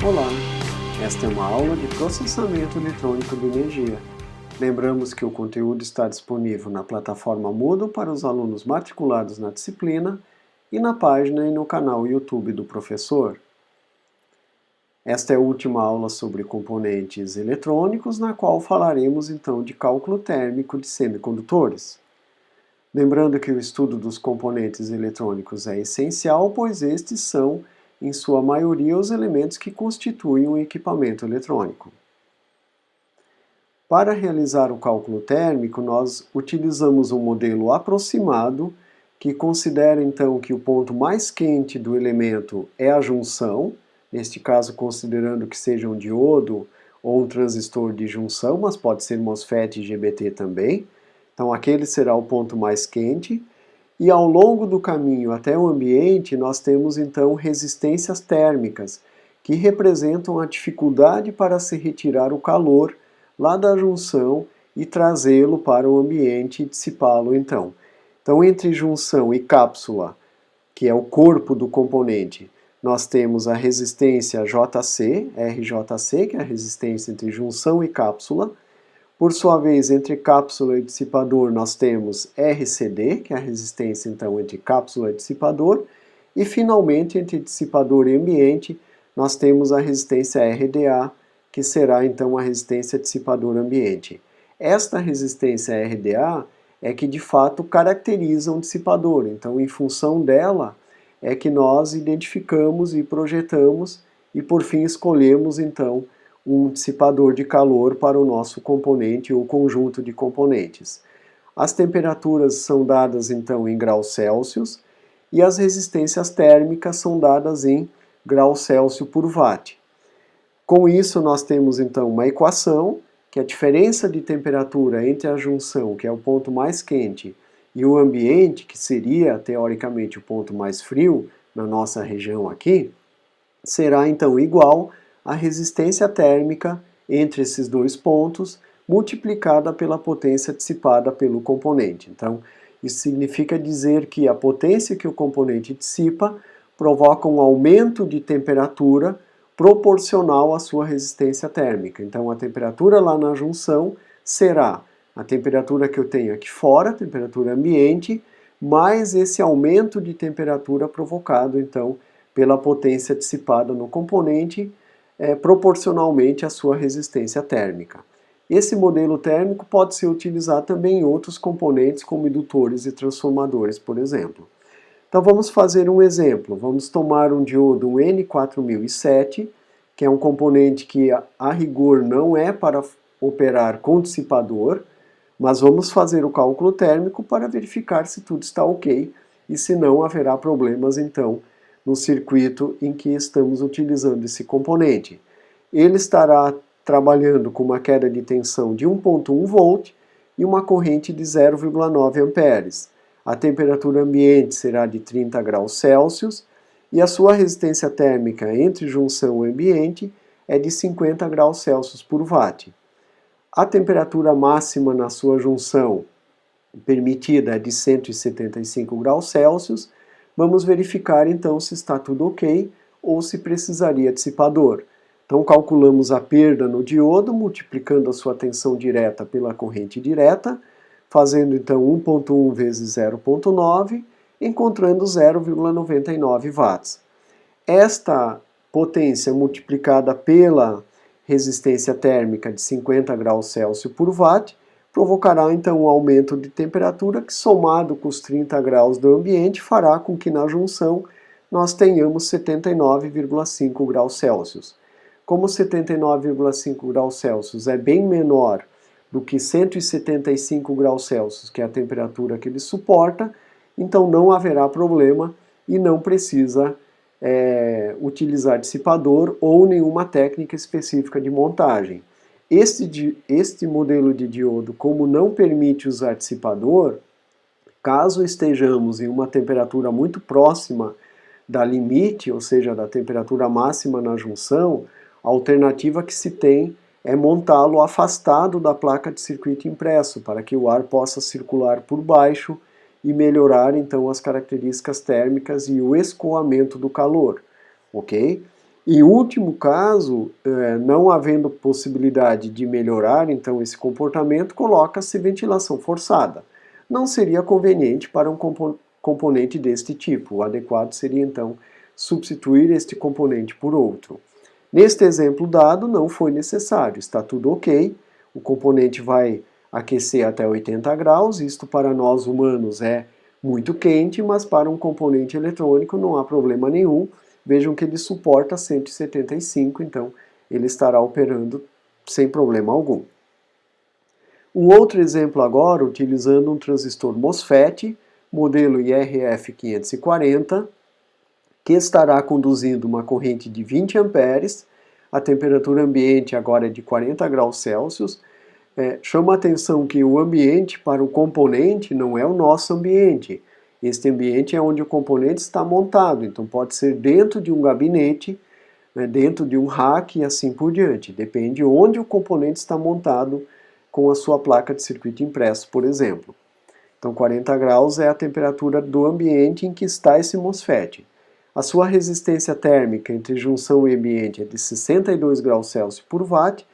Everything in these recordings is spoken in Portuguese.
Olá, esta é uma aula de processamento eletrônico de energia. Lembramos que o conteúdo está disponível na plataforma Moodle para os alunos matriculados na disciplina e na página e no canal YouTube do professor. Esta é a última aula sobre componentes eletrônicos, na qual falaremos então de cálculo térmico de semicondutores. Lembrando que o estudo dos componentes eletrônicos é essencial, pois estes são, em sua maioria, os elementos que constituem um equipamento eletrônico. Para realizar o cálculo térmico, nós utilizamos um modelo aproximado, que considera então que o ponto mais quente do elemento é a junção, neste caso considerando que seja um diodo ou um transistor de junção, mas pode ser MOSFET e IGBT também. Então aquele será o ponto mais quente. E ao longo do caminho até o ambiente, nós temos então resistências térmicas, que representam a dificuldade para se retirar o calor lá da junção e trazê-lo para o ambiente e dissipá-lo então. Então entre junção e cápsula, que é o corpo do componente, nós temos a resistência JC, RJC, que é a resistência entre junção e cápsula. Por sua vez, entre cápsula e dissipador, nós temos RCD, que é a resistência então entre cápsula e dissipador. E finalmente, entre dissipador e ambiente, nós temos a resistência RDA, que será então a resistência dissipador-ambiente. Esta resistência RDA é que de fato caracteriza um dissipador, então em função dela é que nós identificamos e projetamos e por fim escolhemos então um dissipador de calor para o nosso componente ou conjunto de componentes. As temperaturas são dadas então em graus Celsius e as resistências térmicas são dadas em graus Celsius por watt. Com isso nós temos então uma equação que a diferença de temperatura entre a junção, que é o ponto mais quente, e o ambiente, que seria teoricamente o ponto mais frio na nossa região aqui, será então igual à resistência térmica entre esses dois pontos, multiplicada pela potência dissipada pelo componente. Então, isso significa dizer que a potência que o componente dissipa provoca um aumento de temperatura proporcional à sua resistência térmica. Então, a temperatura lá na junção será a temperatura que eu tenho aqui fora, a temperatura ambiente, mais esse aumento de temperatura provocado, então, pela potência dissipada no componente, proporcionalmente à sua resistência térmica. Esse modelo térmico pode ser utilizado também em outros componentes, como indutores e transformadores, por exemplo. Então vamos fazer um exemplo. Vamos tomar um diodo N4007, que é um componente que a rigor não é para operar com dissipador, mas vamos fazer o cálculo térmico para verificar se tudo está ok e se não haverá problemas então no circuito em que estamos utilizando esse componente. Ele estará trabalhando com uma queda de tensão de 1.1 volt e uma corrente de 0,9 amperes. A temperatura ambiente será de 30 graus Celsius e a sua resistência térmica entre junção e ambiente é de 50 graus Celsius por watt. A temperatura máxima na sua junção permitida é de 175 graus Celsius. Vamos verificar então se está tudo ok ou se precisaria dissipador. Então calculamos a perda no diodo, multiplicando a sua tensão direta pela corrente direta, fazendo então 1.1 vezes 0.9, encontrando 0,99 watts. Esta potência multiplicada pela resistência térmica de 50 graus Celsius por watt provocará então um aumento de temperatura que, somado com os 30 graus do ambiente, fará com que na junção nós tenhamos 79,5 graus Celsius. Como 79,5 graus Celsius é bem menor do que 175 graus Celsius, que é a temperatura que ele suporta, então não haverá problema e não precisa utilizar dissipador ou nenhuma técnica específica de montagem. Este modelo de diodo, como não permite usar dissipador, caso estejamos em uma temperatura muito próxima da limite, ou seja, da temperatura máxima na junção, a alternativa que se tem é montá-lo afastado da placa de circuito impresso, para que o ar possa circular por baixo e melhorar então as características térmicas e o escoamento do calor, ok? Em último caso, não havendo possibilidade de melhorar então esse comportamento, coloca-se ventilação forçada. Não seria conveniente para um componente deste tipo. O adequado seria então substituir este componente por outro. Neste exemplo dado, não foi necessário, está tudo ok, o componente vai aquecer até 80 graus, isto para nós humanos é muito quente, mas para um componente eletrônico não há problema nenhum. Vejam que ele suporta 175, então ele estará operando sem problema algum. Um outro exemplo agora, utilizando um transistor MOSFET, modelo IRF540, que estará conduzindo uma corrente de 20 amperes, a temperatura ambiente agora é de 40 graus Celsius. Chama a atenção que o ambiente para o componente não é o nosso ambiente. Este ambiente é onde o componente está montado, então pode ser dentro de um gabinete, dentro de um rack e assim por diante. Depende onde o componente está montado com a sua placa de circuito impresso, por exemplo. Então 40 graus é a temperatura do ambiente em que está esse MOSFET. A sua resistência térmica entre junção e ambiente é de 62 graus Celsius por watt,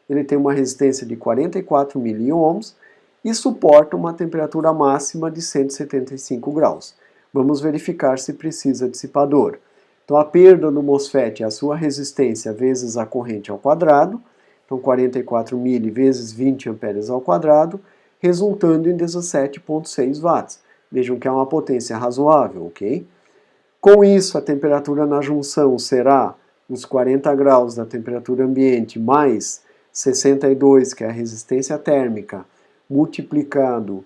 ele tem uma resistência de 44 miliohms e suporta uma temperatura máxima de 175 graus. Vamos verificar se precisa dissipador. Então a perda no MOSFET é a sua resistência vezes a corrente ao quadrado, então 44 mili vezes 20 amperes ao quadrado, resultando em 17,6 watts. Vejam que é uma potência razoável, ok? Com isso, a temperatura na junção será os 40 graus da temperatura ambiente mais 62, que é a resistência térmica, multiplicado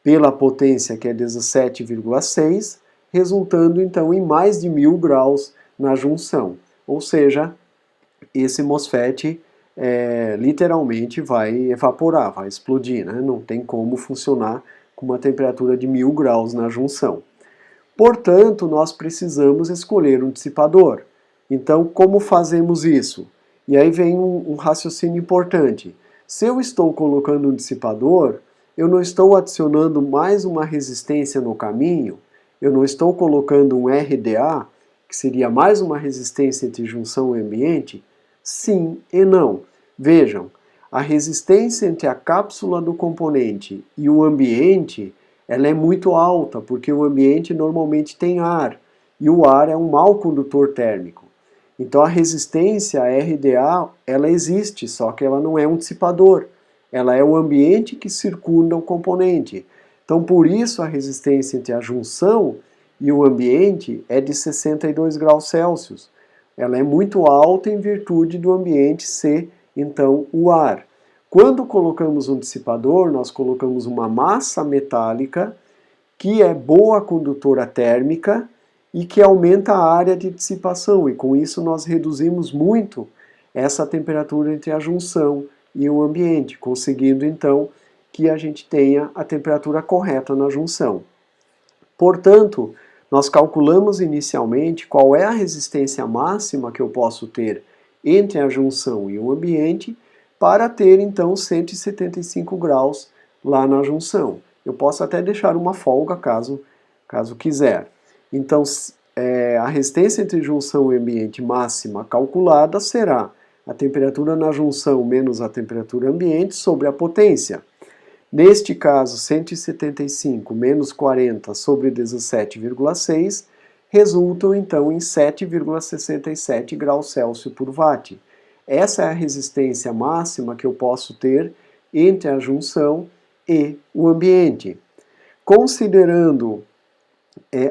pela potência, que é 17,6, resultando então em mais de 1000 graus na junção. Ou seja, esse MOSFET literalmente vai evaporar, vai explodir, né? Não tem como funcionar com uma temperatura de 1000 graus na junção. Portanto, nós precisamos escolher um dissipador. Então, como fazemos isso? E aí vem um raciocínio importante. Se eu estou colocando um dissipador, eu não estou adicionando mais uma resistência no caminho, eu não estou colocando um RDA, que seria mais uma resistência entre junção e ambiente? Sim e não. Vejam, a resistência entre a cápsula do componente e o ambiente, ela é muito alta, porque o ambiente normalmente tem ar, e o ar é um mau condutor térmico. Então a resistência, a RDA, ela existe, só que ela não é um dissipador. Ela é o ambiente que circunda o componente. Então por isso a resistência entre a junção e o ambiente é de 62 graus Celsius. Ela é muito alta em virtude do ambiente ser, então, o ar. Quando colocamos um dissipador, nós colocamos uma massa metálica que é boa condutora térmica e que aumenta a área de dissipação, e com isso nós reduzimos muito essa temperatura entre a junção e o ambiente, conseguindo então que a gente tenha a temperatura correta na junção. Portanto, nós calculamos inicialmente qual é a resistência máxima que eu posso ter entre a junção e o ambiente para ter então 175 graus lá na junção. Eu posso até deixar uma folga caso quiser. Então, a resistência entre junção e ambiente máxima calculada será a temperatura na junção menos a temperatura ambiente sobre a potência. Neste caso, 175 menos 40 sobre 17,6 resultam então em 7,67 graus Celsius por watt. Essa é a resistência máxima que eu posso ter entre a junção e o ambiente. Considerando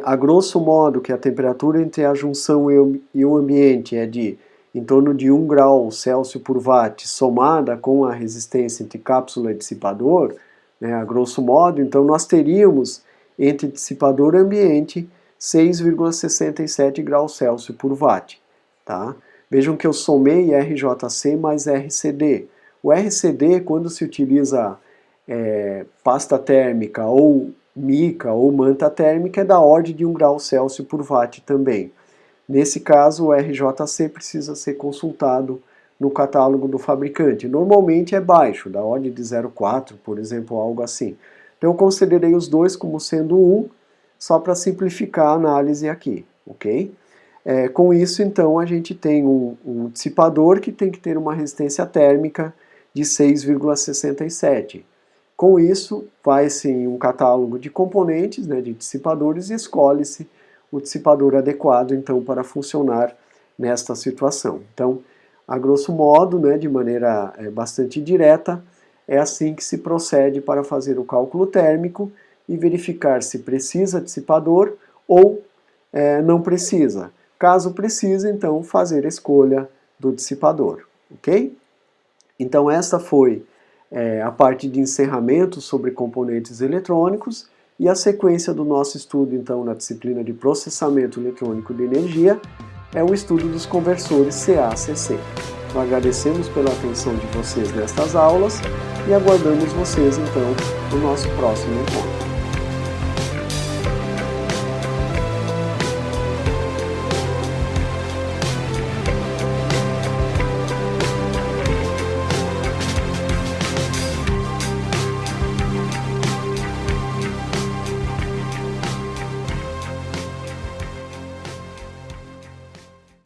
a grosso modo que a temperatura entre a junção e o ambiente é de em torno de 1 grau Celsius por watt, somada com a resistência entre cápsula e dissipador, a grosso modo, então nós teríamos entre dissipador e ambiente 6,67 graus Celsius por watt. Tá? Vejam que eu somei RJC mais RCD. O RCD, quando se utiliza pasta térmica ou mica ou manta térmica, é da ordem de 1 grau Celsius por watt também. Nesse caso, o RJC precisa ser consultado no catálogo do fabricante. Normalmente é baixo, da ordem de 0,4, por exemplo, algo assim. Então eu considerei os dois como sendo 1, só para simplificar a análise aqui, ok? Com isso, então, a gente tem um dissipador que tem que ter uma resistência térmica de 6,67. Com isso, vai-se em um catálogo de componentes, né, de dissipadores, e escolhe-se o dissipador adequado, então, para funcionar nesta situação. Então, a grosso modo, né, de maneira bastante direta, é assim que se procede para fazer o cálculo térmico e verificar se precisa dissipador ou não precisa. Caso precise, então, fazer a escolha do dissipador, ok? Então, essa foi a parte de encerramento sobre componentes eletrônicos e a sequência do nosso estudo, então, na disciplina de processamento eletrônico de energia é o estudo dos conversores CA-CC. Nós agradecemos pela atenção de vocês nestas aulas e aguardamos vocês, então, no nosso próximo encontro.